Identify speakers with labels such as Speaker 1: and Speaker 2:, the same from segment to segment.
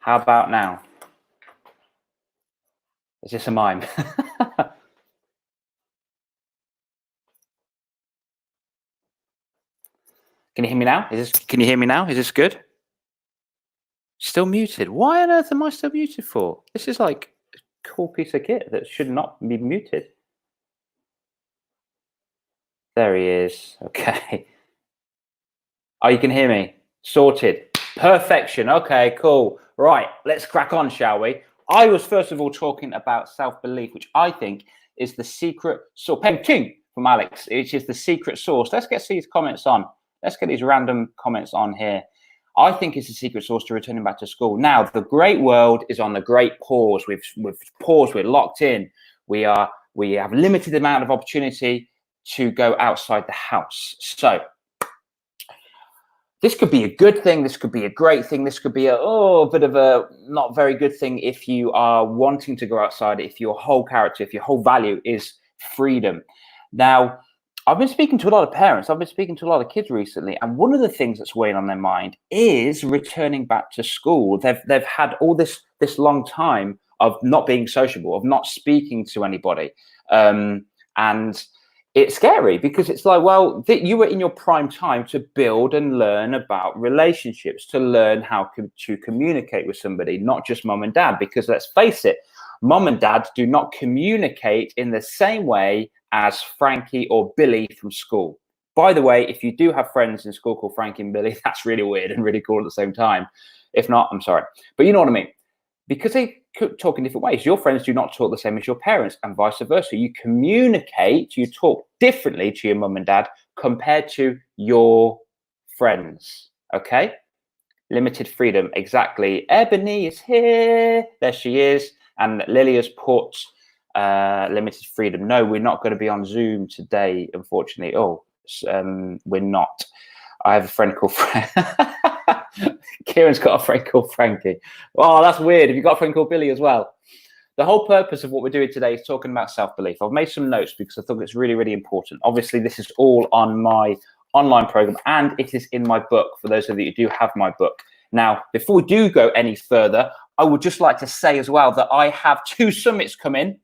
Speaker 1: How about now? Is this a mime? Can you hear me now? Can you hear me now? Is this good? Still muted. Why on earth am I still muted for? This is like a cool piece of kit that should not be muted. There he is. Okay. Oh, you can hear me. Sorted. Perfection. Okay, cool. Right, let's crack on, shall we? I was first of all talking about self-belief, which I think is the secret sauce. Pen King from Alex, which is the secret sauce. Let's get these comments on. Let's get these random comments on here. I think it's the secret sauce to returning back to school. Now, the great world is on the great pause. We've paused. We're locked in. We have limited amount of opportunity to go outside the house. So this could be a good thing. This could be a great thing. This could be a bit of a not very good thing if you are wanting to go outside, if your whole character, if your whole value is freedom. Now, I've been speaking to a lot of parents. I've been speaking to a lot of kids recently, and one of the things that's weighing on their mind is returning back to school. They've had all this long time of not being sociable, of not speaking to anybody, and it's scary because it's like, well, you were in your prime time to build and learn about relationships, to learn how to communicate with somebody, not just mom and dad. Because let's face it, mom and dad do not communicate in the same way as Frankie or Billy from school. By the way, if you do have friends in school called Frankie and Billy, that's really weird and really cool at the same time. If not, I'm sorry. But you know what I mean? Because they talk in different ways. Your friends do not talk the same as your parents and vice versa. You communicate, you talk differently to your mum and dad compared to your friends, okay? Limited freedom, exactly. Ebony is here. There she is. And Lily has put limited freedom. No, we're not going to be on Zoom today, unfortunately. We're not. I have a friend called Kieran's got a friend called Frankie. Oh, that's weird. Have you got a friend called Billy as well? The whole purpose of what we're doing today is talking about self-belief. I've made some notes because I thought it's really, really important. Obviously, this is all on my online program and it is in my book for those of you who do have my book. Now, before we do go any further, I would just like to say as well that I have 2 summits coming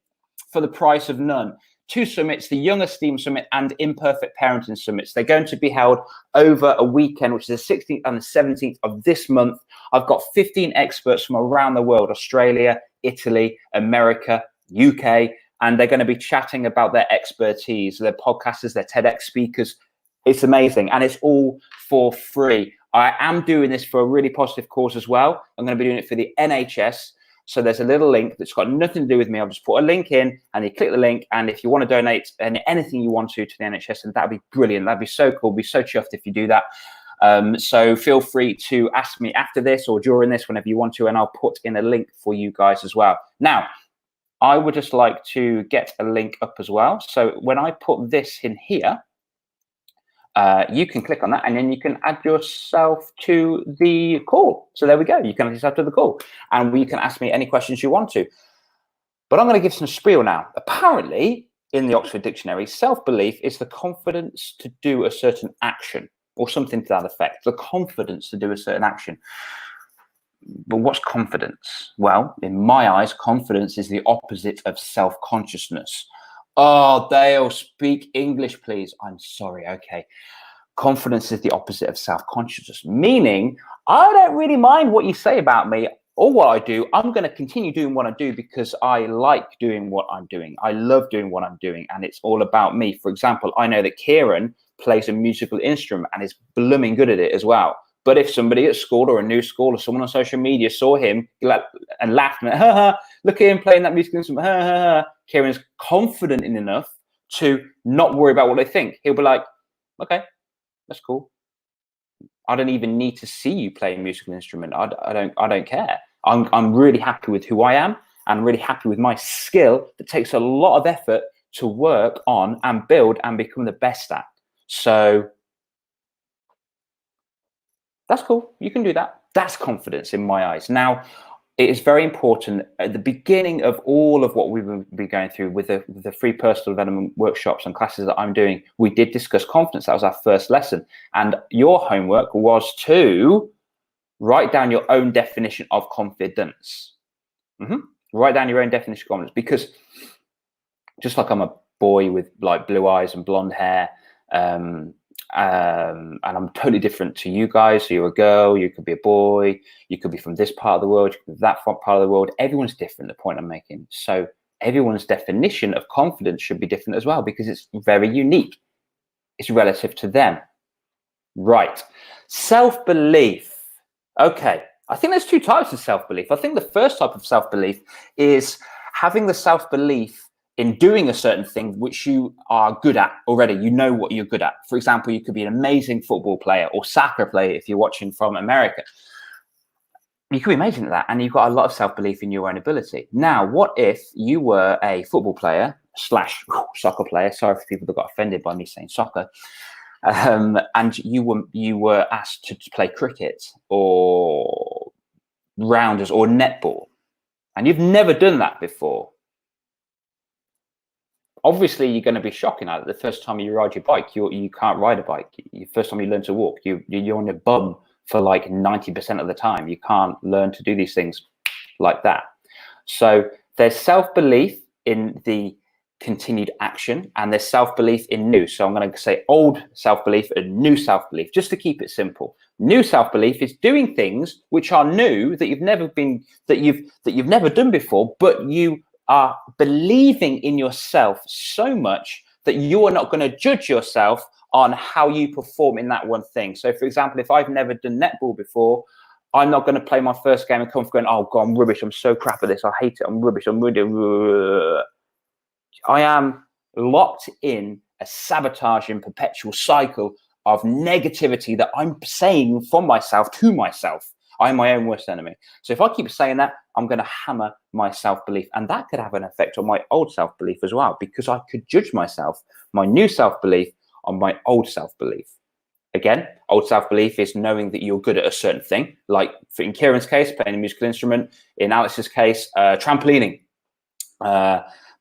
Speaker 1: for the price of none. 2 summits, the Young Esteem Summit and Imperfect Parenting Summits. They're going to be held over a weekend, which is the 16th and the 17th of this month. I've got 15 experts from around the world, Australia, Italy, America, UK, and they're going to be chatting about their expertise, their podcasters, their TEDx speakers. It's amazing, and it's all for free. I am doing this for a really positive cause as well. I'm going to be doing it for the NHS. So there's a little link that's got nothing to do with me. I'll just put a link in and you click the link. And if you want to donate anything you want to the NHS, and that'd be brilliant. That'd be so cool. Be so chuffed if you do that. So feel free to ask me after this or during this, whenever you want to, and I'll put in a link for you guys as well. Now, I would just like to get a link up as well. So when I put this in here, you can click on that and then you can add yourself to the call. So there we go. You can add yourself to the call and you can ask me any questions you want to. But I'm going to give some spiel now. Apparently, in the Oxford Dictionary, self-belief is the confidence to do a certain action or something to that effect. The confidence to do a certain action. But what's confidence? Well, in my eyes, confidence is the opposite of self-consciousness. Oh, Dale, speak English, please. I'm sorry. Okay. Confidence is the opposite of self-consciousness, meaning I don't really mind what you say about me or what I do. I'm going to continue doing what I do because I like doing what I'm doing. I love doing what I'm doing, and it's all about me. For example, I know that Kieran plays a musical instrument and is blooming good at it as well. But if somebody at school or a new school or someone on social media saw him and laughed and went, look at him playing that musical instrument, Kieran's confident enough to not worry about what they think. He'll be like, okay, that's cool. I don't even need to see you play a musical instrument. I don't care. I'm really happy with who I am and really happy with my skill that takes a lot of effort to work on and build and become the best at. So that's cool. You can do that. That's confidence in my eyes. Now, it is very important at the beginning of all of what we will be going through with the free personal development workshops and classes that I'm doing. We did discuss confidence. That was our first lesson. And your homework was to write down your own definition of confidence. Write down your own definition of confidence, because just like I'm a boy with like blue eyes and blonde hair, and I'm totally different to you guys. So you're a girl, you could be a boy, you could be from this part of the world, you could be that part of the world. Everyone's different, the point I'm making. So everyone's definition of confidence should be different as well, because it's very unique. It's relative to them. Right. Self-belief. Okay. I think there's two types of self-belief. I think the first type of self-belief is having the self-belief in doing a certain thing which you are good at already. You know what you're good at. For example, you could be an amazing football player or soccer player if you're watching from America. You could be amazing at that, and you've got a lot of self-belief in your own ability. Now, what if you were a football player / soccer player? Sorry for people that got offended by me saying soccer. And you were asked to play cricket or rounders or netball, and you've never done that before. Obviously, you're going to be shocking at it. The first time you ride your bike, you can't ride a bike. The first time you learn to walk, you're on your bum for like 90% of the time. You can't learn to do these things like that. So there's self-belief in the continued action, and there's self-belief in new. So I'm going to say old self-belief and new self-belief, just to keep it simple. New self-belief is doing things which are new, that you've never done before, but you are believing in yourself so much that you are not going to judge yourself on how you perform in that one thing. So for example, if I've never done netball before, I'm not going to play my first game and come going, oh God, I'm rubbish, I'm so crap at this, I hate it, I'm rubbish, I'm really. I am locked in a sabotaging perpetual cycle of negativity that I'm saying from myself to myself. I'm my own worst enemy. So if I keep saying that, I'm going to hammer my self-belief, and that could have an effect on my old self-belief as well, because I could judge myself, my new self-belief, on my old self-belief. Again, old self-belief is knowing that you're good at a certain thing, like in Kieran's case, playing a musical instrument, in Alex's case, trampolining.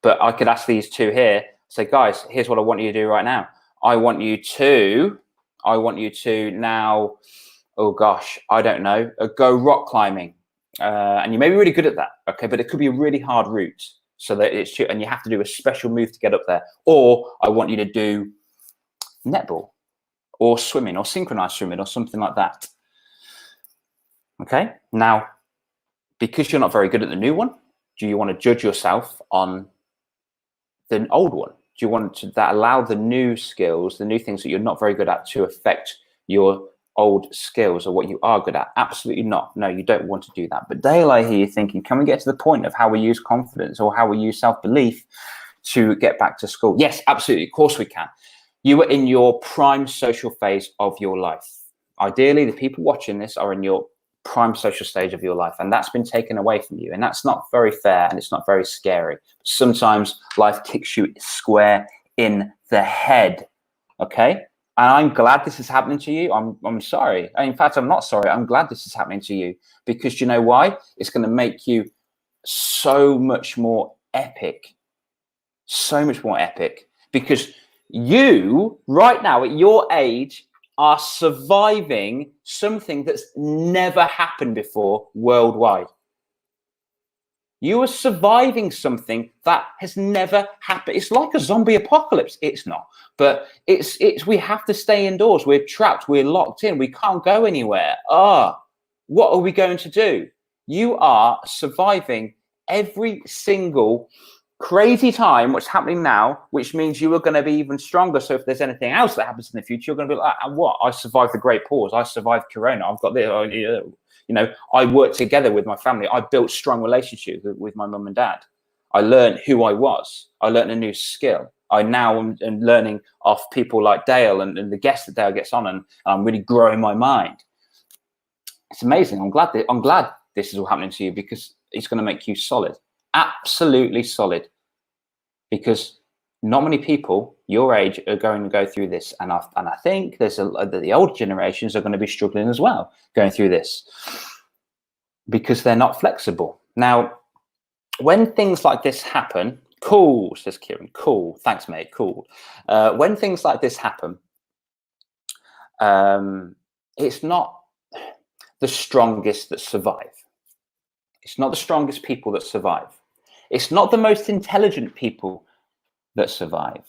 Speaker 1: But I could ask these two here, say, guys, here's what I want you to do right now. I want you to now, oh gosh, I don't know, go rock climbing. And you may be really good at that, okay, but it could be a really hard route, so that and you have to do a special move to get up there. Or I want you to do netball or swimming or synchronized swimming or something like that. Okay, now, because you're not very good at the new one, do you want to judge yourself on the old one? Do you want to allow the new skills, the new things that you're not very good at, to affect your old skills or what you are good at? Absolutely not. No, you don't want to do that. But Dale, I hear you thinking, can we get to the point of how we use confidence or how we use self-belief to get back to school? Yes, absolutely. Of course we can. You are in your prime social phase of your life. Ideally, the people watching this are in your prime social stage of your life, and that's been taken away from you, and that's not very fair, and it's not very scary. Sometimes life kicks you square in the head. Okay, and I'm glad this is happening to you. I'm sorry. In fact, I'm not sorry. I'm glad this is happening to you, because you know why? It's going to make you so much more epic, because you right now at your age are surviving something that's never happened before worldwide. You are surviving something that has never happened. It's like a zombie apocalypse. It's not, but it's we have to stay indoors. We're trapped. We're locked in. We can't go anywhere. What are we going to do? You are surviving every single crazy time what's happening now, which means you are going to be even stronger. So if there's anything else that happens in the future, you're going to be like, what? I survived the Great Pause. I survived Corona. I've got this. You know, I worked together with my family. I built strong relationships with my mum and dad. I learned who I was. I learned a new skill. I now am learning off people like Dale and the guests that Dale gets on, and I'm really growing my mind. It's amazing. I'm glad this is all happening to you, because it's going to make you solid. Absolutely solid, because not many people your age are going to go through this, and I think there's the old generations are going to be struggling as well going through this, because they're not flexible. Now, when things like this happen, cool, says Kieran, cool, thanks mate, cool. When things like this happen, it's not, the strongest that survive. It's not the strongest people that survive. It's not the most intelligent people that survive.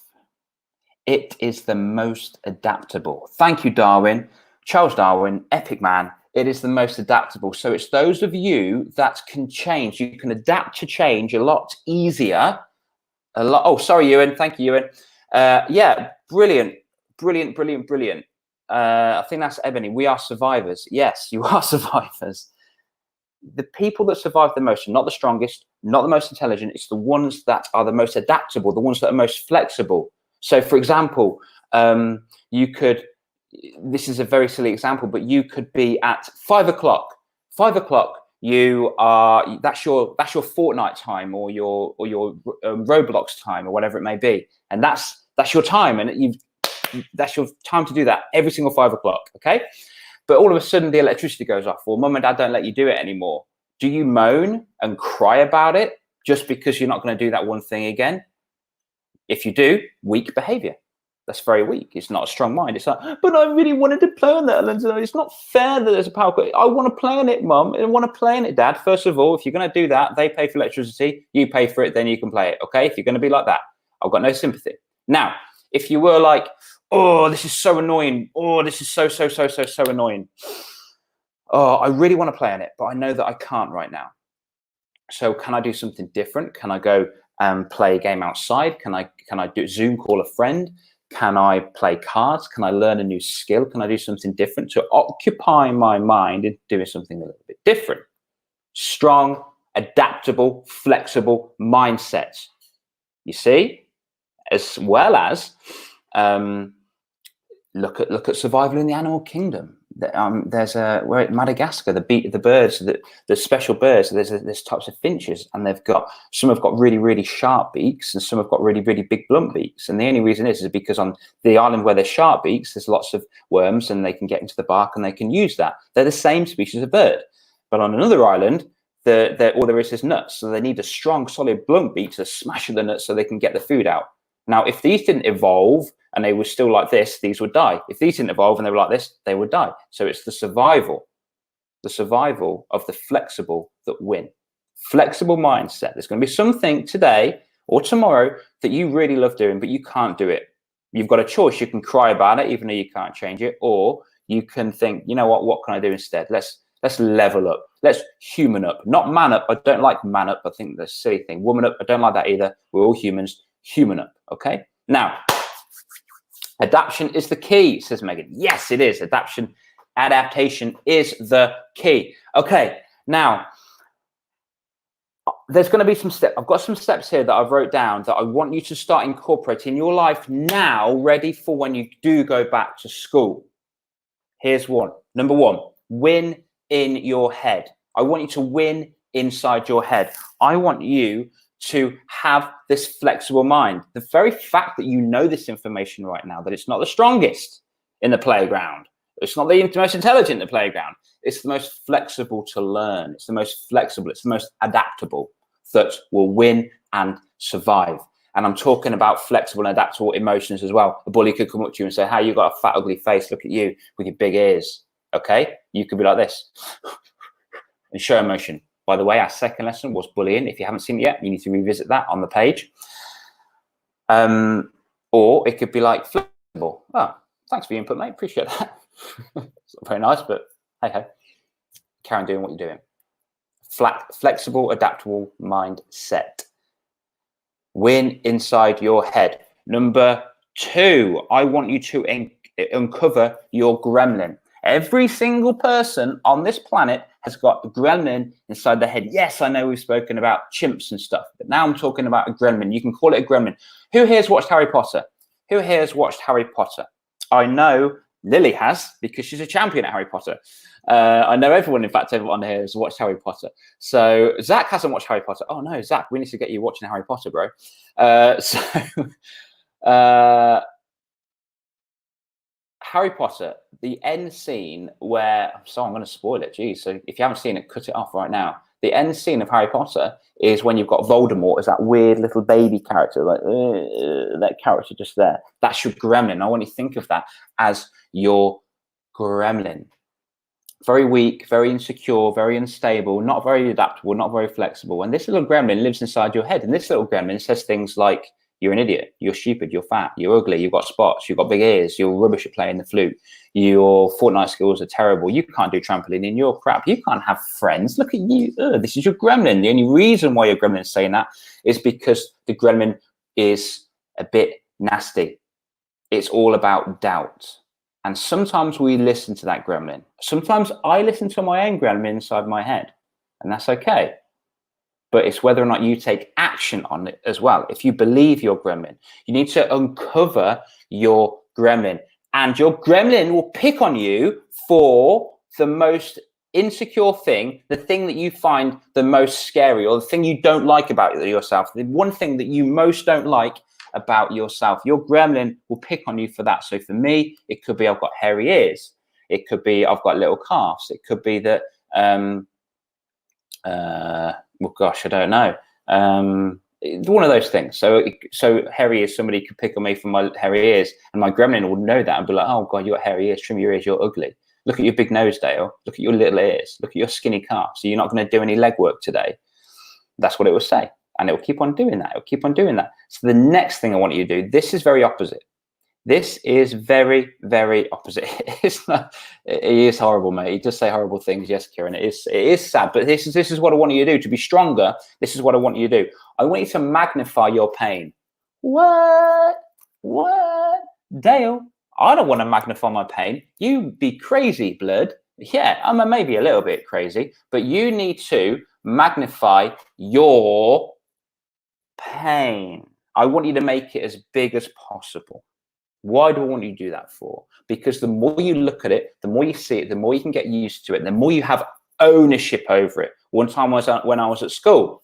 Speaker 1: It is the most adaptable. Thank you, Darwin. Charles Darwin, epic man. It is the most adaptable. So it's those of you that can change. You can adapt to change a lot easier. Oh, sorry, Ewan. Thank you, Ewan. Yeah, brilliant. I think that's Ebony. We are survivors. Yes, you are survivors. The people that survive the most are not the strongest, not the most intelligent. It's the ones that are the most adaptable, the ones that are most flexible. So, for example, you could, this is a very silly example, but you could be at 5 o'clock. 5 o'clock, you are, that's your Fortnite time or your Roblox time or whatever it may be. And that's your time. And that's your time to do that every single 5 o'clock. Okay. But all of a sudden the electricity goes off, or mum and dad don't let you do it anymore. Do you moan and cry about it just because you're not going to do that one thing again? If you do, weak behavior. That's very weak. It's not a strong mind. It's like, but I really wanted to play on that. It's not fair that there's a power cut. I want to play on it, mum. I want to play on it, dad. First of all, if you're going to do that, they pay for electricity, you pay for it, then you can play it. Okay? If you're going to be like that, I've got no sympathy. Now, if you were like, oh, this is so annoying. Oh, this is so annoying. Oh, I really want to play on it, but I know that I can't right now. So can I do something different? Can I go and play a game outside? Can I do Zoom call a friend? Can I play cards? Can I learn a new skill? Can I do something different to occupy my mind in doing something a little bit different? Strong, adaptable, flexible mindsets. You see, as well as look at survival in the animal kingdom. There's we're at Madagascar, the birds, the special birds. There's types of finches, and some have got really sharp beaks, and some have got really big blunt beaks. And the only reason is because on the island where there's sharp beaks, there's lots of worms, and they can get into the bark and they can use that. They're the same species of bird, but on another island, all there is nuts. So they need a strong, solid blunt beak to smash the nuts so they can get the food out. Now, if these didn't evolve and they were still like this, these would die. If these didn't evolve and they were like this, they would die. So it's the survival of the flexible that win. Flexible mindset. There's going to be something today or tomorrow that you really love doing, but you can't do it. You've got a choice. You can cry about it, even though you can't change it, or you can think, you know what can I do instead? Let's level up. Let's human up, not man up. I don't like man up. I think that's a silly thing. Woman up, I don't like that either. We're all humans. Human up. Okay. Now, adaptation is the key, says Megan. Yes, it is. Adaptation is the key. Okay. Now, there's going to be some steps. I've got some steps here that I've wrote down that I want you to start incorporating in your life now, ready for when you do go back to school. Here's one. Number one, win in your head. I want you to win inside your head. I want you to have this flexible mind. The very fact that you know this information right now, that it's not the strongest in the playground, it's not the most intelligent in the playground, it's the most flexible to learn, it's the most flexible, it's the most adaptable that will win and survive. And I'm talking about flexible and adaptable emotions as well. A bully could come up to you and say, "Hey, you got a fat, ugly face. Look at you with your big ears." Okay? You could be like this and show emotion. By the way, our second lesson was bullying. If you haven't seen it yet, you need to revisit that on the page. Or it could be like flexible. Oh, thanks for your input, mate. Appreciate that. It's not very nice, but hey. Carry on doing what you're doing. Flexible, adaptable mindset. Win inside your head. Number two, I want you to uncover your gremlin. Every single person on this planet has got a gremlin inside their head. Yes, I know we've spoken about chimps and stuff, but now I'm talking about a gremlin. You can call it a gremlin. Who here has watched Harry Potter? Who here has watched Harry Potter? I know Lily has, because she's a champion at Harry Potter. I know everyone, in fact, everyone here has watched Harry Potter. So Zach hasn't watched Harry Potter. Oh no, Zach, we need to get you watching Harry Potter, bro. Harry Potter, the end scene where, I'm going to spoil it, geez. So if you haven't seen it, cut it off right now. The end scene of Harry Potter is when you've got Voldemort as that weird little baby character, like that character just there. That's your gremlin. I want you to think of that as your gremlin. very weak, very insecure, very unstable, not very adaptable, not very flexible. And this little gremlin lives inside your head. And this little gremlin says things like, you're an idiot, you're stupid, you're fat, you're ugly, you've got spots, you've got big ears, you're rubbish at playing the flute, your Fortnite skills are terrible, you can't do trampolining, you're crap, you can't have friends, look at you, this is your gremlin. The only reason why your gremlin is saying that is because the gremlin is a bit nasty. It's all about doubt. And sometimes we listen to that gremlin. Sometimes I listen to my own gremlin inside my head, and that's okay. But it's whether or not you take action on it as well. If you believe your gremlin, you need to uncover your gremlin. And your gremlin will pick on you for the most insecure thing, the thing that you find the most scary, or the thing you don't like about yourself, the one thing that you most don't like about yourself. Your gremlin will pick on you for that. So for me, it could be I've got hairy ears. It could be I've got little calves. It could be that, well, gosh, I don't know. One of those things. So hairy ears, somebody could pick on me for my hairy ears, and my gremlin would know that and be like, oh God, you got hairy ears, trim your ears, you're ugly. Look at your big nose, Dale. Look at your little ears. Look at your skinny calves. So you're not going to do any leg work today. That's what it will say. And it will keep on doing that. It will keep on doing that. So the next thing I want you to do, this is very opposite. This is very, very opposite. It's not, it is horrible, mate. You just say horrible things. Yes, Kieran, it is sad. But this is what I want you to do. To be stronger, this is what I want you to do. I want you to magnify your pain. What? Dale, I don't want to magnify my pain. You be crazy, blood. Yeah, I'm maybe a little bit crazy, but you need to magnify your pain. I want you to make it as big as possible. Why do I want you to do that for? Because the more you look at it, the more you see it, the more you can get used to it, the more you have ownership over it. One time when I was at school,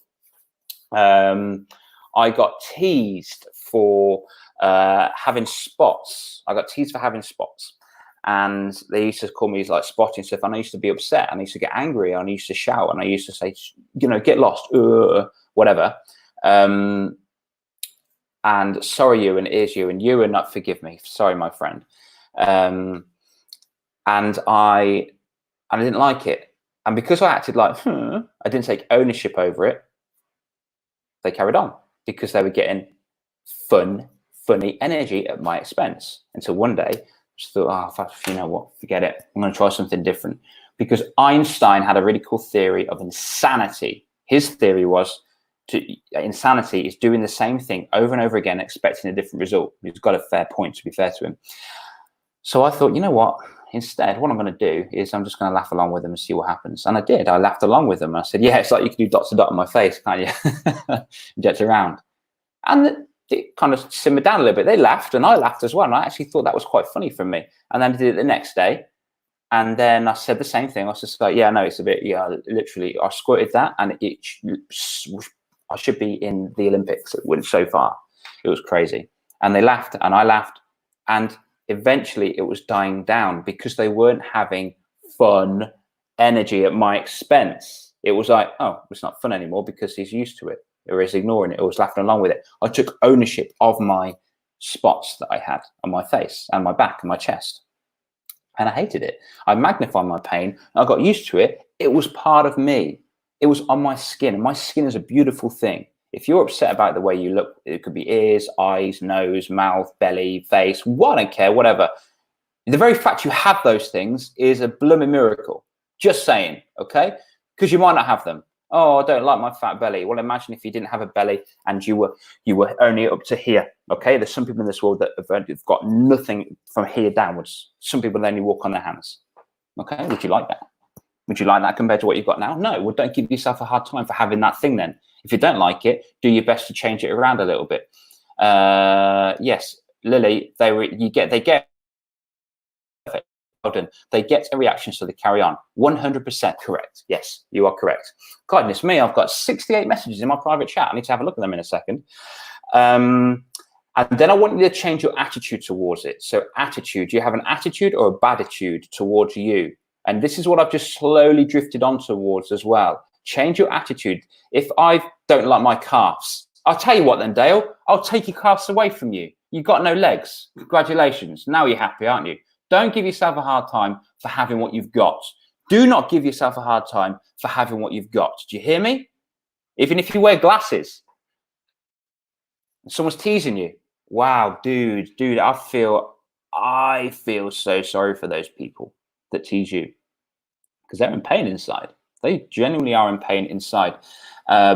Speaker 1: I got teased for having spots. I got teased for having spots. And they used to call me like spotty and stuff. And I used to be upset, and I used to get angry, and I used to shout, and I used to say, you know, get lost, whatever. And sorry you, and is you, and you, and not forgive me. Sorry, my friend. And I didn't like it. And because I acted like, I didn't take ownership over it, they carried on because they were getting funny energy at my expense. Until one day, I just thought, oh, you know what, forget it. I'm going to try something different. Because Einstein had a really cool theory of insanity. His theory was, insanity is doing the same thing over and over again, expecting a different result. He's got a fair point, to be fair to him. So I thought, you know what? Instead, what I'm going to do is I'm just going to laugh along with them and see what happens. And I did. I laughed along with them. I said, yeah, it's like you can do dots to dot on my face, can't you? Get around. And it kind of simmered down a little bit. They laughed, and I laughed as well. And I actually thought that was quite funny from me. And then I did it the next day. And then I said the same thing. I was just like, yeah, no, it's a bit, yeah, literally, I squirted that, and I should be in the Olympics. It went so far. It was crazy. And they laughed, and I laughed. And eventually it was dying down because they weren't having fun energy at my expense. It was like, oh, it's not fun anymore because he's used to it, or he's ignoring it, or was laughing along with it. I took ownership of my spots that I had on my face and my back and my chest. And I hated it. I magnified my pain. I got used to it. It was part of me. It was on my skin. And my skin is a beautiful thing. If you're upset about the way you look, it could be ears, eyes, nose, mouth, belly, face, I don't care, whatever. The very fact you have those things is a blooming miracle. Just saying, okay? Because you might not have them. Oh, I don't like my fat belly. Well, imagine if you didn't have a belly and you were only up to here, okay? There's some people in this world that have got nothing from here downwards. Some people only walk on their hands, okay? Would you like that? Would you like that compared to what you've got now? No. Well, don't give yourself a hard time for having that thing then. If you don't like it, do your best to change it around a little bit. Yes, Lily, they get a reaction, so they carry on. 100% correct. Yes, you are correct. Goodness me, I've got 68 messages in my private chat. I need to have a look at them in a second. And then I want you to change your attitude towards it. So attitude, you have an attitude or a bad attitude towards you. And this is what I've just slowly drifted on towards as well. Change your attitude. If I don't like my calves, I'll tell you what then, Dale, I'll take your calves away from you. You've got no legs. Congratulations. Now you're happy, aren't you? Don't give yourself a hard time for having what you've got. Do not give yourself a hard time for having what you've got. Do you hear me? Even if you wear glasses, someone's teasing you. Wow, dude, I feel so sorry for those people that tease you, because they're in pain inside. They genuinely are in pain inside.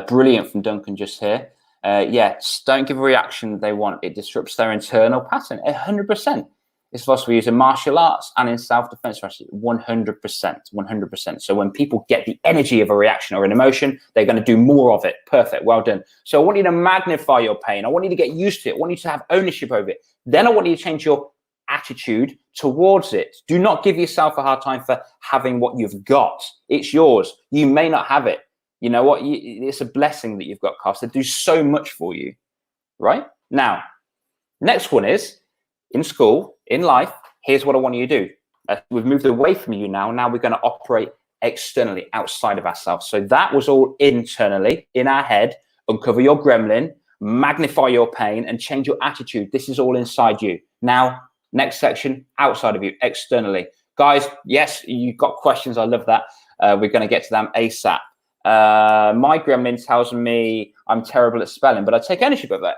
Speaker 1: Brilliant from Duncan just here. Yes, don't give a reaction they want. It disrupts their internal pattern. 100%. It's possible used in martial arts and in self-defense. 100%. So when people get the energy of a reaction or an emotion, they're going to do more of it. Perfect. Well done. So I want you to magnify your pain. I want you to get used to it. I want you to have ownership over it. Then I want you to change your attitude towards it. Do not give yourself a hard time for having what you've got. It's yours. You may not have it. You know what? It's a blessing that you've got cars that do so much for you, right? Now, next one is in school, in life, here's what I want you to do. We've moved away from you now. Now we're going to operate externally, outside of ourselves. So that was all internally, in our head. Uncover your gremlin, magnify your pain, and change your attitude. This is all inside you. Now, next section, outside of you, externally. Guys, yes, you've got questions. I love that. We're going to get to them ASAP. My gremlin tells me I'm terrible at spelling, but I take ownership of it.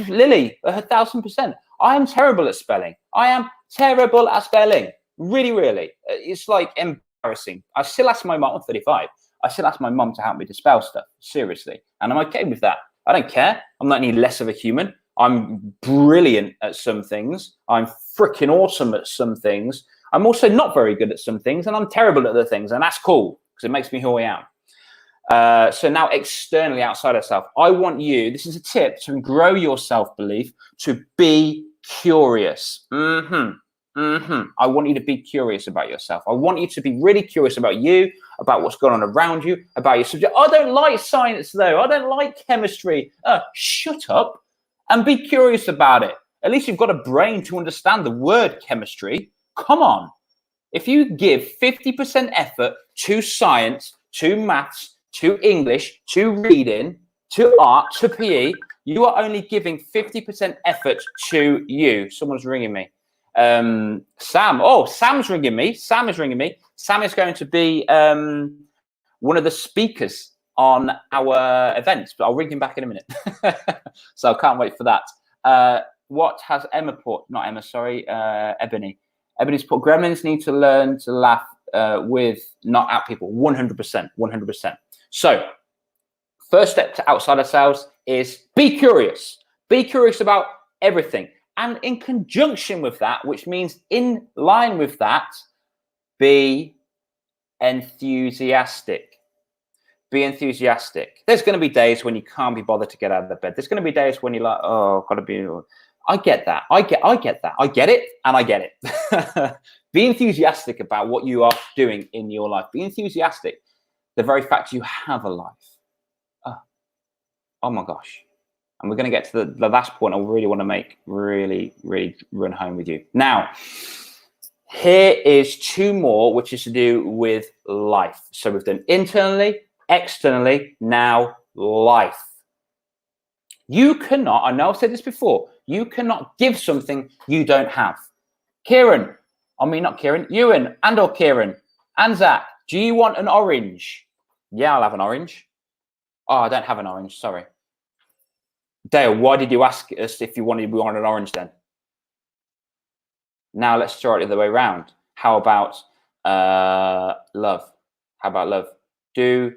Speaker 1: Lily, 1000%. I am terrible at spelling. I am terrible at spelling. Really, really. It's like embarrassing. I still ask my mom, I'm 35. I still ask my mom to help me to spell stuff. Seriously. And I'm okay with that. I don't care. I'm not any less of a human. I'm brilliant at some things. I'm freaking awesome at some things. I'm also not very good at some things, and I'm terrible at other things. And that's cool because it makes me who I am. So now externally, outside of self, I want you, this is a tip to grow your self-belief, to be curious. I want you to be curious about yourself. I want you to be really curious about you, about what's going on around you, about your subject. I don't like science though. I don't like chemistry. Shut up and be curious about it. At least you've got a brain to understand the word chemistry. Come on. If you give 50% effort to science, to maths, to English, to reading, to art, to PE, you are only giving 50% effort to you. Someone's ringing me. Sam. Oh, Sam's ringing me. Sam is ringing me. Sam is going to be one of the speakers on our events, but I'll ring him back in a minute. So I can't wait for that. What has Emma put? Not Emma, sorry. Ebony. Ebony's put, gremlins need to learn to laugh with, not at people. 100%. 100%. So first step to outside ourselves is be curious. Be curious about everything. And in conjunction with that, which means in line with that, be enthusiastic. Be enthusiastic. There's going to be days when you can't be bothered to get out of the bed. There's going to be days when you're like, oh, I've got to be. I get that. I get that. I get it, and I get it. Be enthusiastic about what you are doing in your life. Be enthusiastic. The very fact you have a life. Oh my gosh. And we're going to get to the last point I really want to make, really run home with you. Now, here is two more, which is to do with life. So we've done internally, externally, now life. You cannot, I know I've said this before, you cannot give something you don't have. Kieran, not Kieran, Ewan or Kieran and Zach, do you want an orange? Yeah, I'll have an orange. Oh, I don't have an orange, sorry. Dale, why did you ask us if we wanted an orange then? Now let's try it the other way around. How about love? How about love? Do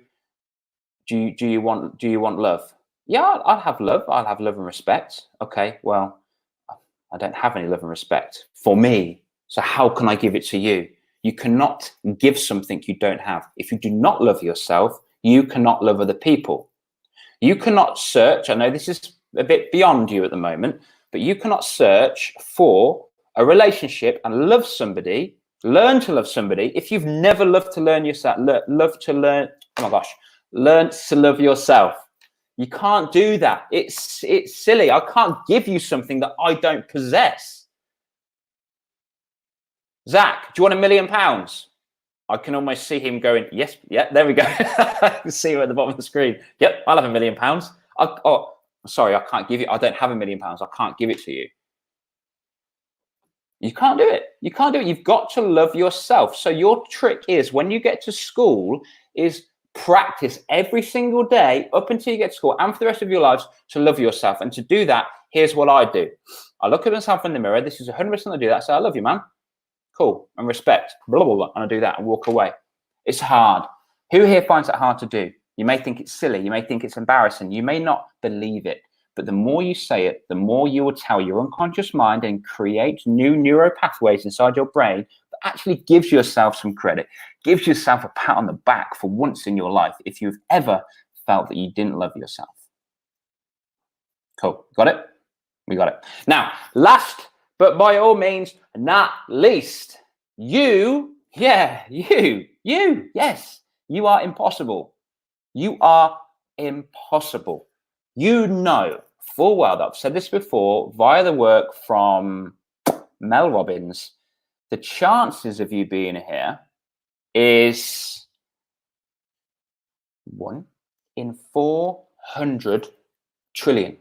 Speaker 1: you want love? Yeah, I'll have love. I'll have love and respect. Okay, well, I don't have any love and respect for me. So how can I give it to you? You cannot give something you don't have. If you do not love yourself, you cannot love other people. You cannot search. I know this is a bit beyond you at the moment, but you cannot search for a relationship and love somebody, learn to love somebody, if you've never loved to learn yourself, learn to love yourself. You can't do that. It's silly. I can't give you something that I don't possess. Zach, do you want £1 million? I can almost see him going, yes, yeah, there we go. I can see him at the bottom of the screen. Yep, I'll have £1 million. Sorry, I can't give you, I don't have £1 million. I can't give it to you. You can't do it. You can't do it. You've got to love yourself. So your trick is when you get to school is practice every single day up until you get to school and for the rest of your lives to love yourself. And to do that, here's what I do. I look at myself in the mirror. This is 100% I do that. I say, I love you, man. Cool. And respect. Blah, blah, blah. And I do that and walk away. It's hard. Who here finds it hard to do? You may think it's silly. You may think it's embarrassing. You may not believe it. But the more you say it, the more you will tell your unconscious mind and create new neural pathways inside your brain that actually gives yourself some credit, gives yourself a pat on the back for once in your life if you've ever felt that you didn't love yourself. Cool. Got it? We got it. Now, last, but by all means, not least, you, yes, you are impossible. You are impossible. You know full well that I've said this before via the work from Mel Robbins. The chances of you being here is 1 in 400 trillion.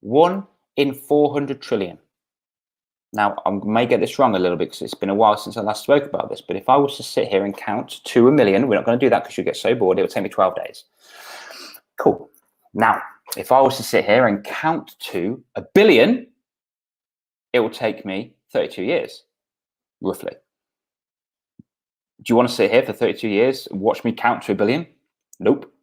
Speaker 1: 1 in 400 trillion. Now, I may get this wrong a little bit because it's been a while since I last spoke about this, but if I was to sit here and count to 1 million, we're not going to do that because you'll get so bored, it would take me 12 days. Cool. Now, if I was to sit here and count to 1 billion, it will take me 32 years, roughly. Do you want to sit here for 32 years and watch me count to 1 billion? Nope.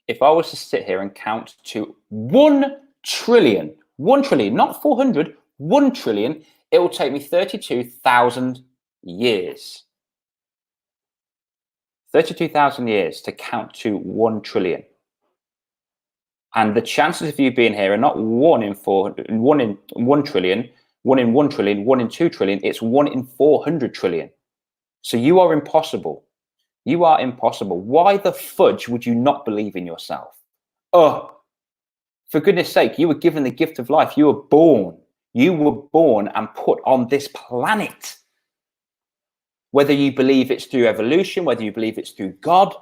Speaker 1: If I was to sit here and count to 1 trillion, not 400, 1 trillion, it will take me 32,000 years. 32,000 years to count to 1 trillion. And the chances of you being here are not 1 in 1 trillion, 1 in 1 trillion, 1 in 2 trillion, it's 1 in 400 trillion. So you are impossible. You are impossible. Why the fudge would you not believe in yourself? Oh, for goodness sake, you were given the gift of life. You were born. You were born and put on this planet. Whether you believe it's through evolution, whether you believe it's through God,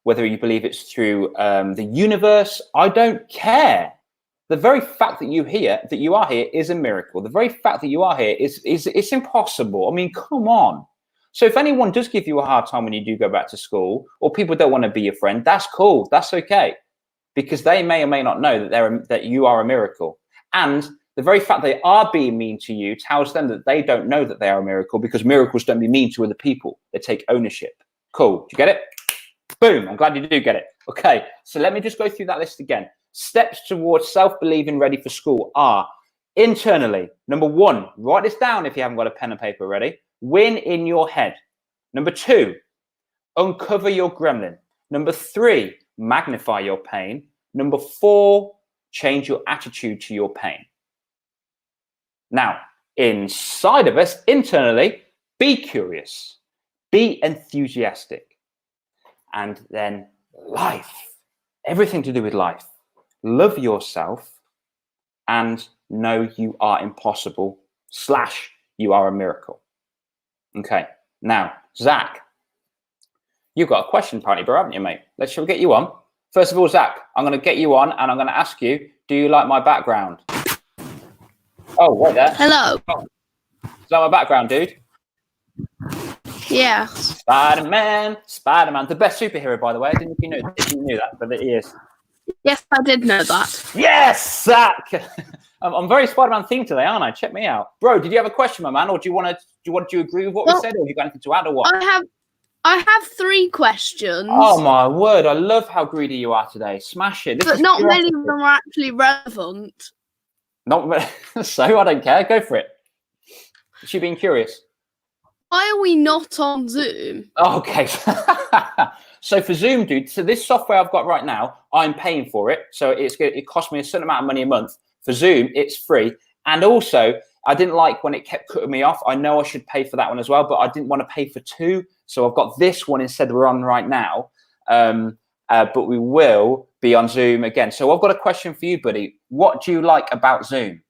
Speaker 1: whether you believe it's through the universe, I don't care. The very fact that you are here is a miracle. The very fact that you are here is it's impossible. I mean, come on. So if anyone does give you a hard time when you do go back to school, or people don't want to be your friend, that's cool. That's okay, because they may or may not know that you are a miracle. And the very fact they are being mean to you tells them that they don't know that they are a miracle, because miracles don't be mean to other people. They take ownership. Cool. Do you get it? Boom. I'm glad you do get it. Okay. So let me just go through that list again. Steps towards self-believing ready for school are internally. Number 1, write this down if you haven't got a pen and paper ready. Win in your head. Number 2, uncover your gremlin. Number 3, magnify your pain. Number 4, change your attitude to your pain. Now, inside of us, internally, be curious, be enthusiastic, and then life, everything to do with life. Love yourself and know you are impossible / you are a miracle. Okay, now, Zach, you've got a question apparently, bro, haven't you, mate? Shall we get you on? First of all, Zach, I'm going to get you on and I'm going to ask you, do you like my background? Oh, wait there.
Speaker 2: Hello.
Speaker 1: Oh. Is that my background, dude?
Speaker 2: Yeah.
Speaker 1: Spider-Man, the best superhero, by the way. I didn't know if you knew that, but he is.
Speaker 2: Yes, I did know that.
Speaker 1: Yes, Zach. I'm very Spider-Man themed today, aren't I? Check me out, bro. Did you have a question, my man, or do you agree with what we said, or have you got anything to add, or what?
Speaker 2: I have 3 questions.
Speaker 1: Oh my word! I love how greedy you are today. Smash it.
Speaker 2: But not many of them are actually relevant.
Speaker 1: Not so. I don't care. Go for it. Is she being curious?
Speaker 2: Why are we not on Zoom?
Speaker 1: Okay. So for Zoom, dude, so this software I've got right now, I'm paying for it. So it costs me a certain amount of money a month. For Zoom, it's free. And also, I didn't like when it kept cutting me off. I know I should pay for that one as well, but I didn't want to pay for 2. So I've got this one instead we're on right now. But we will be on Zoom again. So I've got a question for you, buddy. What do you like about Zoom?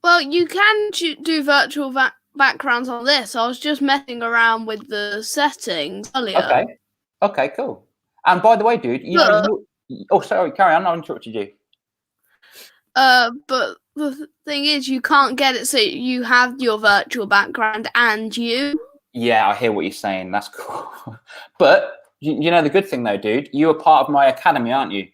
Speaker 2: Well, you can do virtual backgrounds on this. I was just messing around with the settings earlier.
Speaker 1: Okay, cool. And by the way, dude, oh, sorry, carry on. I interrupted you.
Speaker 2: But the thing is, you can't get it, so you have your virtual background and you.
Speaker 1: Yeah, I hear what you're saying. That's cool. But you know the good thing though, dude, you are part of my academy, aren't you?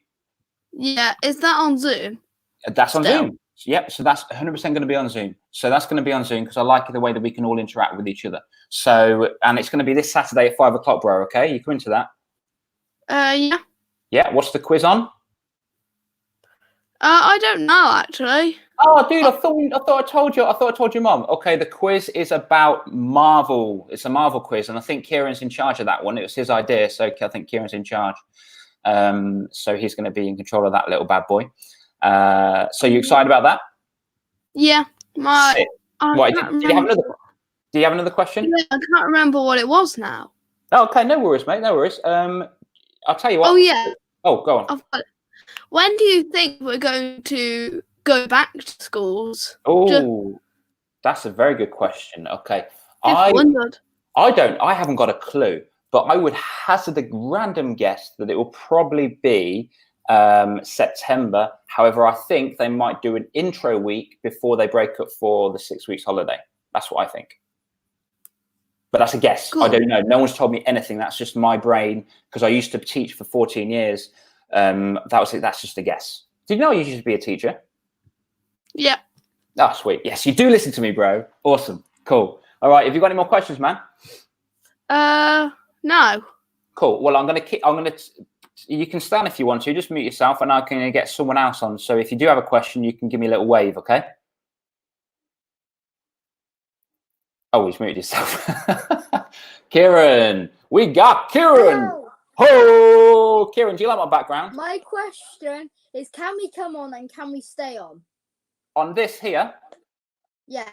Speaker 2: Yeah, is that on Zoom?
Speaker 1: That's on
Speaker 2: Still.
Speaker 1: Zoom. Yep. So that's 100% going to be on Zoom. So that's going to be on Zoom because I like the way that we can all interact with each other. So, and it's going to be this Saturday at 5 o'clock, bro. Okay, you come into that.
Speaker 2: Yeah.
Speaker 1: Yeah. What's the quiz on?
Speaker 2: I don't know actually.
Speaker 1: Oh, dude, I thought I told you. I thought I told your mom. Okay, the quiz is about Marvel. It's a Marvel quiz, and I think Kieran's in charge of that one. It was his idea, so I think Kieran's in charge. So he's going to be in control of that little bad boy. So you excited about that?
Speaker 2: Yeah.
Speaker 1: Did you have another? Do you have another question?
Speaker 2: Yeah, I can't remember what it was now.
Speaker 1: Oh, okay, no worries, mate. No worries. I'll tell you what.
Speaker 2: Oh yeah.
Speaker 1: Oh, go on.
Speaker 2: When do you think we're going to go back to schools?
Speaker 1: Oh, that's a very good question. Okay,
Speaker 2: I
Speaker 1: haven't got a clue, but I would hazard a random guess that it will probably be September. However, I think they might do an intro week before they break up for the 6 weeks holiday. That's what I think. But that's a guess. Cool. I don't know. No one's told me anything. That's just my brain because I used to teach for 14 years. That's just a guess. Did you know you used to be a teacher?
Speaker 2: Yeah.
Speaker 1: Oh, sweet. Yes, you do listen to me, bro. Awesome. Cool. All right. Have you got any more questions, man?
Speaker 2: No.
Speaker 1: Cool. Well, you can stand if you want to. Just mute yourself, and I can get someone else on. So if you do have a question, you can give me a little wave, okay? Oh, he's muted yourself. Kieran. We got Kieran. Oh, Kieran, do you like my background?
Speaker 3: My question is, can we come on and can we stay on?
Speaker 1: On this here?
Speaker 3: Yeah.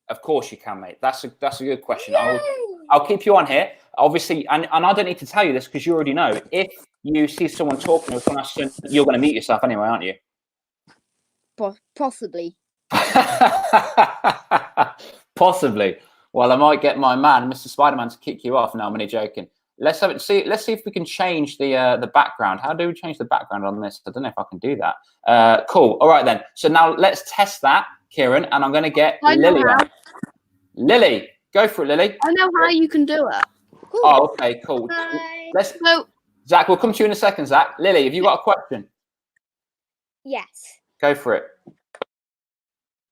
Speaker 1: Of course you can, mate. That's a good question. I'll keep you on here. Obviously, and I don't need to tell you this because you already know. If you see someone talking with someone else, you're going to mute yourself anyway, aren't you?
Speaker 3: Possibly.
Speaker 1: Possibly. Well, I might get my man, Mr. Spider-Man, to kick you off. No, I'm only joking. Let's see if we can change the background. How do we change the background on this? I don't know if I can do that. Cool. All right then. So now let's test that, Kieran, and I'm going to get Lily on. Lily, go for it, Lily.
Speaker 2: I know how you can do it.
Speaker 3: Cool.
Speaker 1: Oh, okay, cool. Zach, we'll come to you in a second, Zach. Lily, have you got a question?
Speaker 3: Yes.
Speaker 1: Go for it.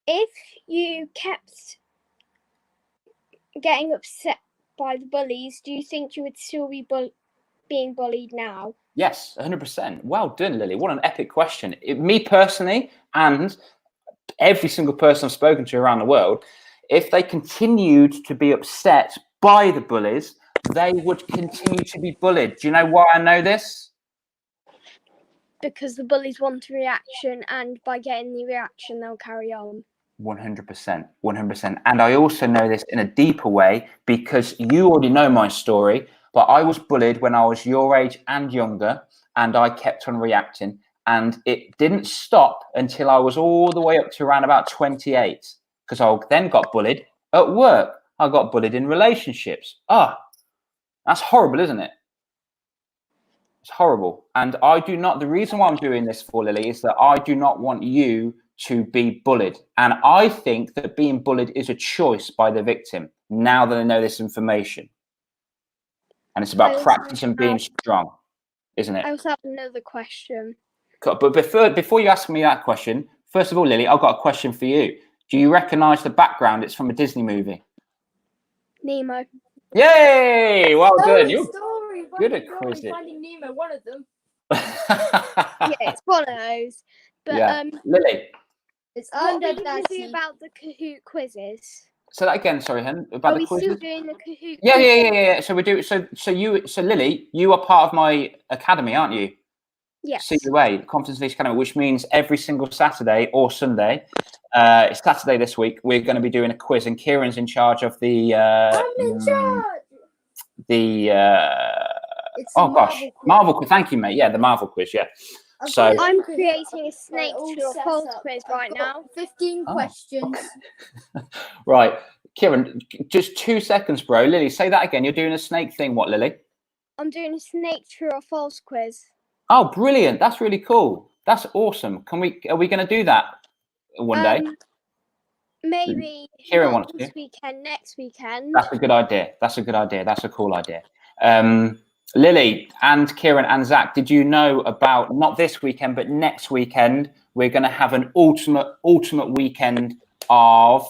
Speaker 3: If you kept getting upset by the bullies, do you think you would still be being bullied now?
Speaker 1: Yes, 100%. Well done, Lily. What an epic question. Me personally, and every single person I've spoken to around the world, if they continued to be upset by the bullies, they would continue to be bullied. Do you know why I know this?
Speaker 3: Because the bullies want a reaction, and by getting the reaction, they'll carry on.
Speaker 1: 100%, 100%. And I also know this in a deeper way because you already know my story, but I was bullied when I was your age and younger, and I kept on reacting. And it didn't stop until I was all the way up to around about 28, because I then got bullied at work. I got bullied in relationships. That's horrible, isn't it? It's horrible. And the reason why I'm doing this for Lily is that I do not want you to be bullied. And I think that being bullied is a choice by the victim now that they know this information. And it's about practice and being strong, isn't it?
Speaker 3: I also have another question.
Speaker 1: But before you ask me that question, first of all, Lily, I've got a question for you. Do you recognise the background? It's from a Disney movie.
Speaker 3: Nemo.
Speaker 1: Yay! Well done. You're good at quizzing.
Speaker 3: Finding Nemo, one of them. Yeah, it's one of those. But
Speaker 1: yeah. Lily.
Speaker 3: It's under about the Kahoot quizzes.
Speaker 1: So that again, sorry, Hen. About the quizzes.
Speaker 3: Are we still doing the Kahoot?
Speaker 1: Yeah. So we do. So Lily, you are part of my academy, aren't you?
Speaker 3: Yes.
Speaker 1: CUA, Confidence Unleashed Academy, which means every single Saturday or Sunday. It's Saturday this week. We're going to be doing a quiz, and Kieran's in charge of the. I'm in charge. Marvel quiz. Thank you, mate. Yeah, the Marvel quiz. Yeah. So
Speaker 3: I'm creating a snake to a false quiz right now. 15 questions.
Speaker 1: Okay. Right, Kieran, just 2 seconds, bro. Lily, say that again. You're doing a snake thing. What, Lily?
Speaker 3: I'm doing a snake true or false quiz.
Speaker 1: Oh, brilliant! That's really cool. That's awesome. Are we going to do that one day.
Speaker 3: Maybe
Speaker 1: Kieran
Speaker 3: not
Speaker 1: wants to.
Speaker 3: this weekend, next weekend.
Speaker 1: That's a good idea. That's a good idea. That's a cool idea. Lily and Kieran and Zach, did you know about not this weekend, but next weekend, we're going to have an ultimate weekend of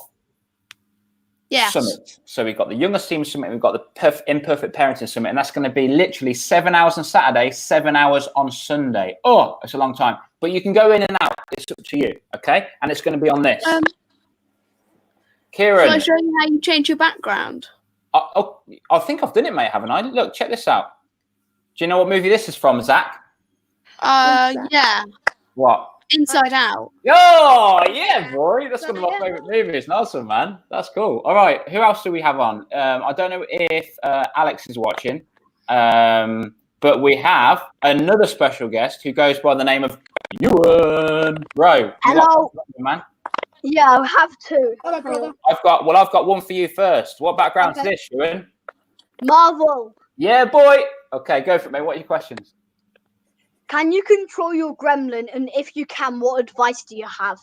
Speaker 1: summit. So we've got the Young Esteem Summit, we've got the Imperfect Parenting Summit, and that's going to be literally 7 hours on Saturday, 7 hours on Sunday. Oh, it's a long time. But you can go in and out. It's up to you, okay? And it's going to be on this. Kieran.
Speaker 2: Shall I show you how you change your background?
Speaker 1: I think I've done it, mate, haven't I? Look, check this out. Do you know what movie this is from, Zach?
Speaker 2: Yeah.
Speaker 1: What?
Speaker 2: Inside Out.
Speaker 1: Oh, yeah, boy. That's one of my favourite movies. Nice one, man. That's cool. All right. Who else do we have on? I don't know if Alex is watching, but we have another special guest who goes by the name of Ewan. Bro.
Speaker 4: Hello.
Speaker 1: Man.
Speaker 4: Yeah, I have two.
Speaker 3: Hello, brother.
Speaker 1: I've got one for you first. What background is this, Ewan?
Speaker 4: Marvel.
Speaker 1: Yeah, boy. Okay, go for it, mate. What are your questions?
Speaker 4: Can you control your gremlin? And if you can, what advice do you have?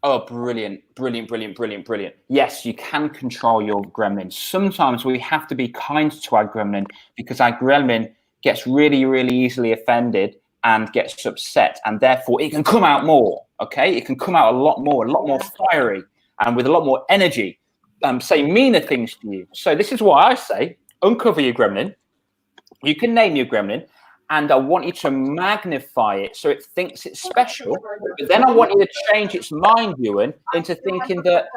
Speaker 1: Oh, brilliant. Yes, you can control your gremlin. Sometimes we have to be kind to our gremlin because our gremlin gets really, really easily offended and gets upset, and therefore it can come out more, okay? It can come out a lot more fiery and with a lot more energy, say meaner things to you. So this is why I say, uncover your gremlin. You can name your gremlin, and I want you to magnify it so it thinks it's special. But then I want you to change its mind, Ewan, into thinking that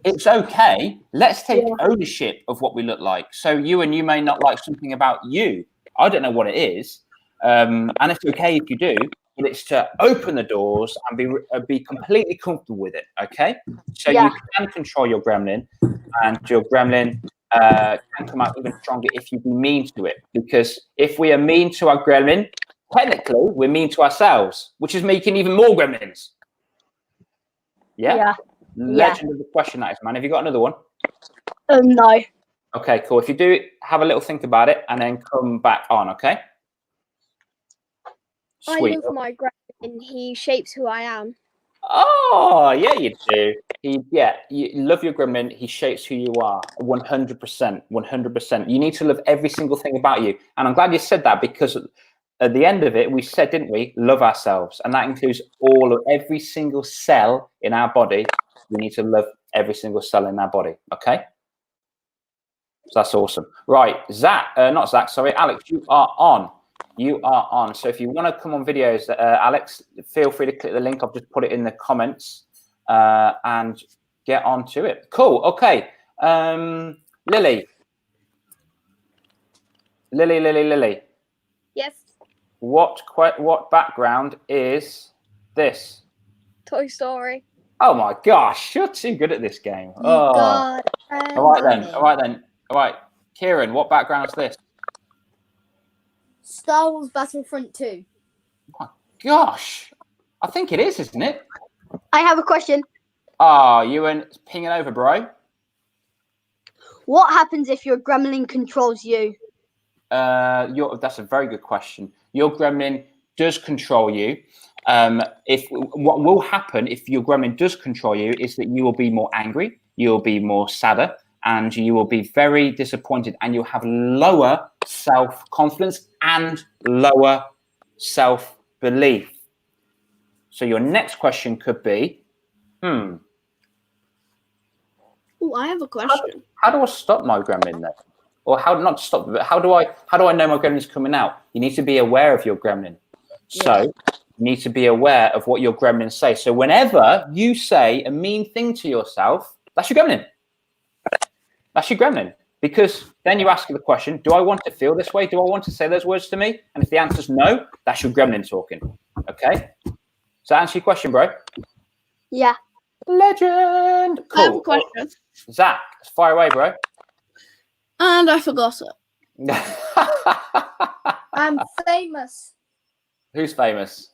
Speaker 1: it's okay. Let's take ownership of what we look like. So Ewan, you may not like something about you. I don't know what it is. And it's okay if you do, but it's to open the doors and be completely comfortable with it, okay? So you can control your gremlin, and your gremlin can come out even stronger if you be mean to it. Because if we are mean to our gremlin, technically we're mean to ourselves, which is making even more gremlins. Yeah? Legend of the question that is, man. Have you got another one?
Speaker 4: No.
Speaker 1: Okay, cool. If you do, have a little think about it and then come back on, okay? Sweet.
Speaker 3: I love my gremlin. He shapes who I am.
Speaker 1: Oh, yeah, you do. You love your gremlin. He shapes who you are 100%. 100%. You need to love every single thing about you. And I'm glad you said that, because at the end of it, we said, didn't we, love ourselves. And that includes every single cell in our body. We need to love every single cell in our body. Okay? So that's awesome. Right, Alex, you are on. You are on. So if you want to come on videos, Alex, feel free to click the link. I've just put it in the comments and get on to it. Cool. Okay. Lily.
Speaker 3: Yes.
Speaker 1: What background is this?
Speaker 3: Toy Story.
Speaker 1: Oh my gosh, you're too good at this game. Oh.
Speaker 3: God.
Speaker 1: All right. Kieran, what background is this?
Speaker 5: Star Wars Battlefront 2.
Speaker 1: Oh my gosh. I think it is, isn't it?
Speaker 4: I have a question.
Speaker 1: Oh, Ewan, pinging over, bro.
Speaker 4: What happens if your gremlin controls you?
Speaker 1: That's a very good question. Your gremlin does control you. What will happen if your gremlin does control you is that you will be more angry, you will be more sadder, and you will be very disappointed, and you'll have lower self-confidence and lower self-belief. So your next question could be,
Speaker 2: Oh, I have a question.
Speaker 1: How do I stop my gremlin then? Or how not to stop, but how do I know my gremlin's coming out? You need to be aware of your gremlin. So you need to be aware of what your gremlin say. So whenever you say a mean thing to yourself, that's your gremlin. That's your gremlin. Because then you ask the question, do I want to feel this way? Do I want to say those words to me? And if the answer is no, that's your gremlin talking. Okay? Does that answer your question, bro?
Speaker 4: Yeah.
Speaker 1: Legend. Cool.
Speaker 2: I have a question.
Speaker 1: Zach, fire away, bro.
Speaker 2: And I forgot it.
Speaker 5: I'm famous.
Speaker 1: Who's famous?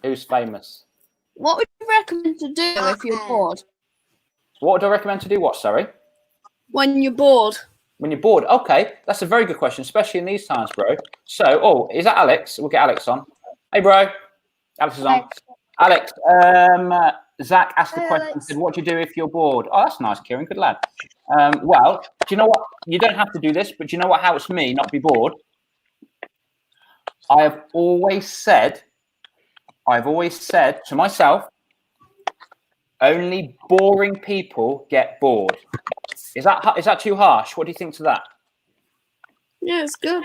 Speaker 1: Who's famous?
Speaker 2: What would you recommend to do if you're bored?
Speaker 1: What would I recommend to do? What, sorry?
Speaker 2: When you're bored.
Speaker 1: When you're bored. Okay, that's a very good question, especially in these times, bro. So, is that Alex? We'll get Alex on. Hey, bro. Alex is on. Alex, Zach asked the
Speaker 5: Hi,
Speaker 1: question,
Speaker 5: Alex.
Speaker 1: said, what do you do if you're bored? Oh, that's nice, Kieran. Good lad. Well, do you know what? You don't have to do this, but do you know what helps me not be bored? I've always said to myself, only boring people get bored. Is that too harsh? What do you think to that?
Speaker 2: Yeah, it's good.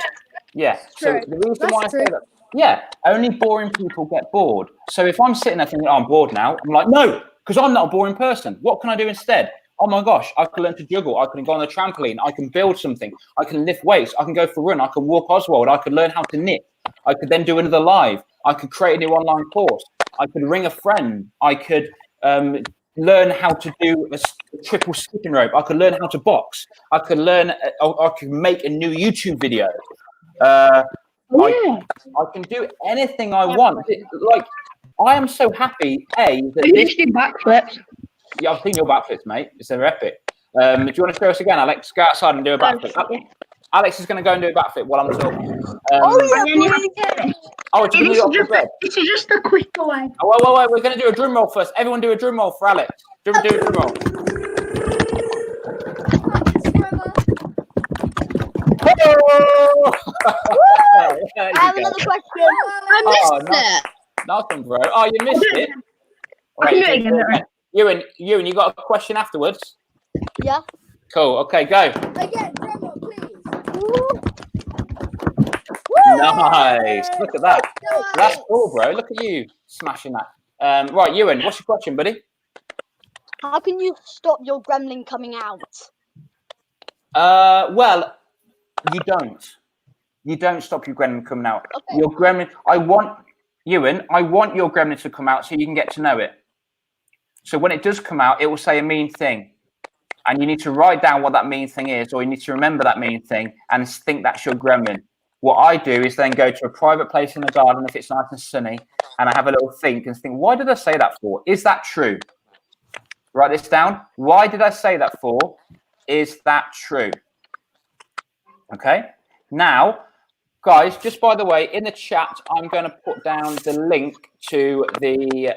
Speaker 1: Yeah. So
Speaker 5: True.
Speaker 1: the reason
Speaker 5: That's
Speaker 1: why I say
Speaker 5: true.
Speaker 1: that, yeah, only boring people get bored. So if I'm sitting there thinking, oh, I'm bored now, I'm like, no, because I'm not a boring person. What can I do instead? Oh my gosh, I can learn to juggle. I can go on the trampoline. I can build something. I can lift weights. I can go for a run. I can walk Oswald. I could learn how to knit. I could then do another live. I could create a new online course. I could ring a friend. I could learn how to do a triple skipping rope. I could learn how to box. I could learn. I could make a new YouTube video. I can do anything I want. Like, I am so happy. That
Speaker 6: You
Speaker 1: this,
Speaker 6: just do backflips.
Speaker 1: yeah, I've seen your backflips, mate. It's they're epic. Do you want to show us again, Alex? Go outside and do a backflip. Alex is going to go and do a backflip while I'm talking. It's
Speaker 6: This is
Speaker 1: off the
Speaker 6: just
Speaker 1: bed.
Speaker 6: this is just a quick way.
Speaker 1: Oh, wait. We're going to do a drum roll first. Everyone do a drum roll for Alex. Do a drum roll.
Speaker 4: I have another question.
Speaker 2: I missed it.
Speaker 1: Nothing, bro. Oh, you missed it.
Speaker 6: I can do it again.
Speaker 1: Ewan, you got a question afterwards?
Speaker 4: Yeah.
Speaker 1: Cool. Okay, go.
Speaker 5: Again, drummer, please.
Speaker 1: Nice. Look at that. That's cool, bro. Look at you smashing that. Right, Ewan, what's your question, buddy?
Speaker 4: How can you stop your gremlin coming out?
Speaker 1: Well, you don't. You don't stop your gremlin coming out.
Speaker 4: Okay.
Speaker 1: Your gremlin. I want your gremlin to come out so you can get to know it. So when it does come out, it will say a mean thing. And you need to write down what that mean thing is, or you need to remember that mean thing and think that's your gremlin. What I do is then go to a private place in the garden if it's nice and sunny, and I have a little think, why did I say that for? Is that true? Write this down. Why did I say that for? Is that true? Okay. Now, guys, just by the way, in the chat, I'm going to put down the link to the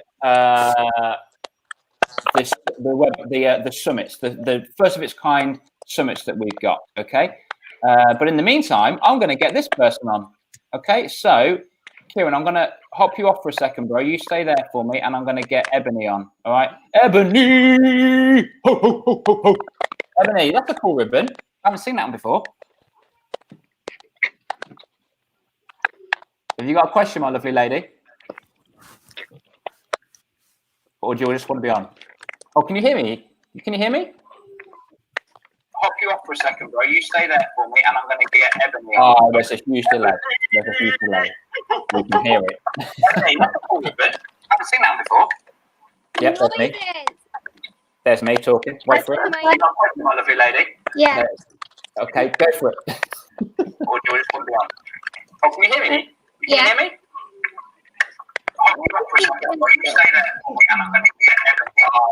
Speaker 1: summits, the first of its kind summits that we've got. Okay. But in the meantime, I'm going to get this person on. Okay. So, Kieran, I'm going to hop you off for a second, bro. You stay there for me, and I'm going to get Ebony on. All right. Ebony! Ho, ho, ho, ho, ho. Ebony, that's a cool ribbon. I haven't seen that one before. Have you got a question, my lovely lady? Or do you just want to be on? Oh, can you hear me? Can you hear me? Hop you off for a second, bro. You stay there for me, and I'm going to get Ebony on. Oh, there's a huge delay. We can hear it. Ebony, that's a cool ribbon. I haven't seen that one before. Yep, that's me. There's me talking. Wait for it. My lovely lady.
Speaker 3: Yeah.
Speaker 1: Okay, go for it. Or do you just want to be on? Oh, can you hear me? Can you hear me? Oh,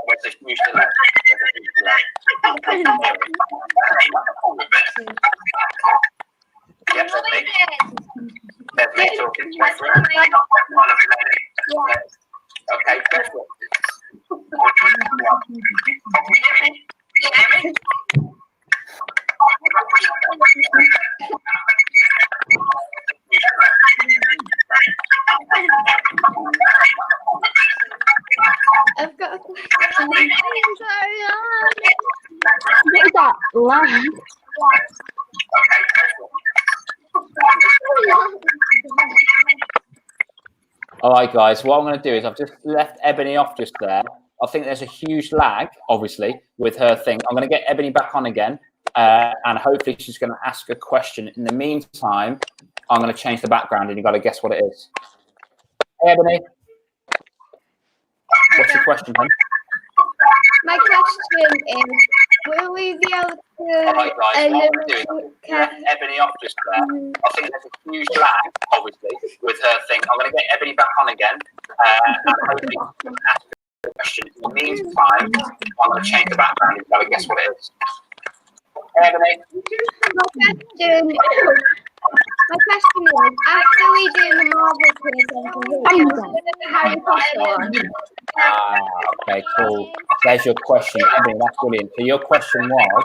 Speaker 1: where's the huge delay? Yes, that's me. There's me talking. Wait for it. Okay, go for it. Or do you want to be on? Oh, can you hear me? Can you hear me?
Speaker 5: I've got a question.
Speaker 6: What is that lag?
Speaker 1: All right, guys, what I'm going to do is I've just left Ebony off just there. I think there's a huge lag, obviously, with her thing. I'm going to get Ebony back on again, and hopefully she's going to ask a question. In the meantime, I'm going to change the background, and you've got to guess what it is. Hey, Ebony. What's your question, hon?
Speaker 5: My question is, will we be able to
Speaker 1: All right, guys, what I'm going to do is let Ebony off just there. I think there's a huge lag, obviously, with her thing. I'm going to get Ebony back on again, and hopefully she can ask a question. In the meantime, I'm going to change the background. You've got to guess what it is. Hey, Ebony.
Speaker 5: My question My question is, after we do the Marvel quiz on the Harry Potter one.
Speaker 1: Okay, cool. There's your question, Ebony. That's brilliant. So your question was,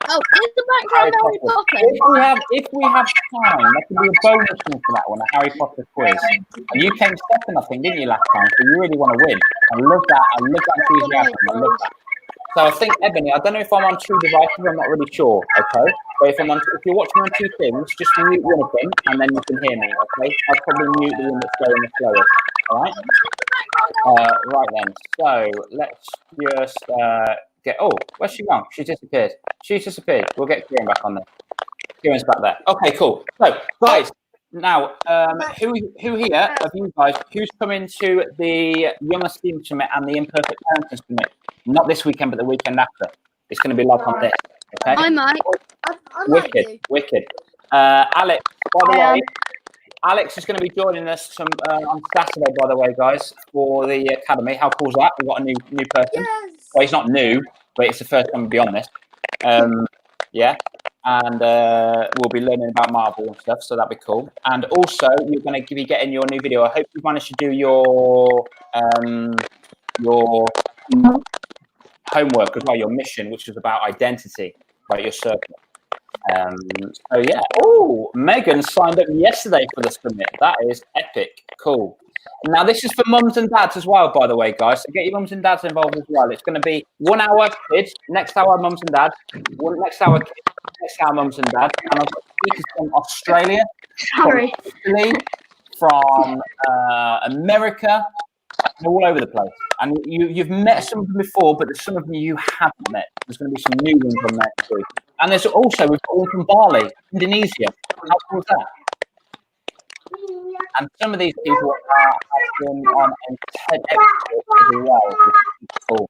Speaker 2: Oh, is the background Harry Potter?
Speaker 1: if we have time, there can be a bonus one for that one, a Harry Potter quiz. And you came second, I think, didn't you, last time? So you really want to win. I love that. I love that enthusiasm. I love that. So I think, Ebony, I don't know if I'm on two devices. I'm not really sure. Okay, but if you're watching on two things, just mute one of them, and then you can hear me. Okay, I'll probably mute the one that's going the slowest. All right. Right then. So let's just get. Oh, where's she gone? She's disappeared. She's disappeared. We'll get Kieran back on there. Kieran's back there. Okay, cool. So, guys, now, who here of you guys, who's coming to the Young Esteem Summit and the Imperfect Parenting Summit? Not this weekend, but the weekend after. It's going to be like on this. Okay.
Speaker 2: I might.
Speaker 1: Wicked. Alex, by the way, Alex is going to be joining us on Saturday, by the way, guys, for the academy. How cool is that? We've got a new person.
Speaker 5: Yes.
Speaker 1: Well, he's not new, but it's the first time to be on this. Yeah. And we'll be learning about Marvel and stuff, so that'd be cool. And also, you're going to be getting your new video. I hope you've managed to do your homework as well, your mission, which was about identity, about your circle. So yeah. Oh, Megan signed up yesterday for the summit. That is epic. Cool. Now this is for mums and dads as well, by the way, guys. So get your mums and dads involved as well. It's going to be 1 hour kids, next hour mums and dads, next hour kids, next hour mums and dads. And I've got speakers from Australia,
Speaker 6: Sorry.
Speaker 1: from Italy, from America, all over the place. And you've met some of them before, but there's some of them you haven't met. There's going to be some new ones on there too. And there's also, we've got one from Bali, Indonesia. How cool is that? And some of these people have been on a TED as well, which is cool.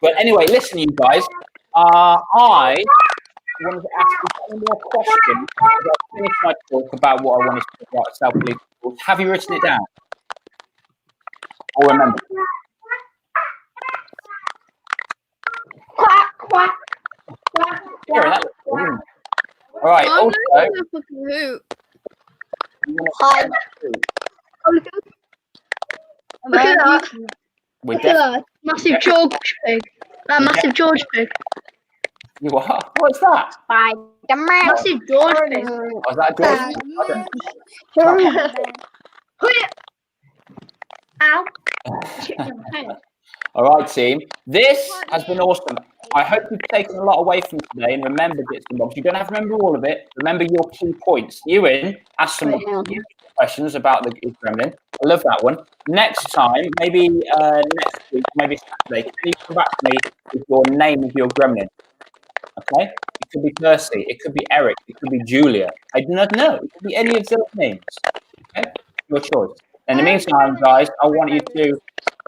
Speaker 1: But anyway, listen, you guys. I wanted to ask you one more question. I finished my talk about what I wanted to talk about self-belief. Have you written it down? Or remember?
Speaker 6: Quack, quack.
Speaker 1: Yeah, that looks cool, isn't it? All right.
Speaker 2: I'm
Speaker 1: Also,
Speaker 2: not a fucking hoot.
Speaker 4: Hi.
Speaker 6: Look at that.
Speaker 1: we
Speaker 6: Look at that. Massive George pig. That massive George pig.
Speaker 1: You what? What's that?
Speaker 6: Massive George pig.
Speaker 1: Was that George?
Speaker 6: Ow.
Speaker 1: All right, team. This has been awesome. I hope you've taken a lot away from today and remembered bits and bobs. You don't have to remember all of it. Remember your key points. Ewan asked some questions about the gremlin. I love that one. Next time, maybe next week, maybe Saturday, can you come back to me with your name of your gremlin? Okay? It could be Percy. It could be Eric. It could be Julia. I do not know. It could be any of those names. Okay? Your choice. In the meantime, guys, I want you to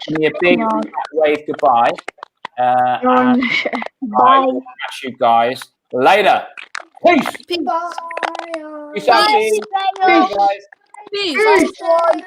Speaker 1: give me a big wave goodbye. And I will catch you guys later. Peace.
Speaker 2: Peace.
Speaker 5: Bye.
Speaker 1: Peace out, team. Peace, guys.
Speaker 2: Peace.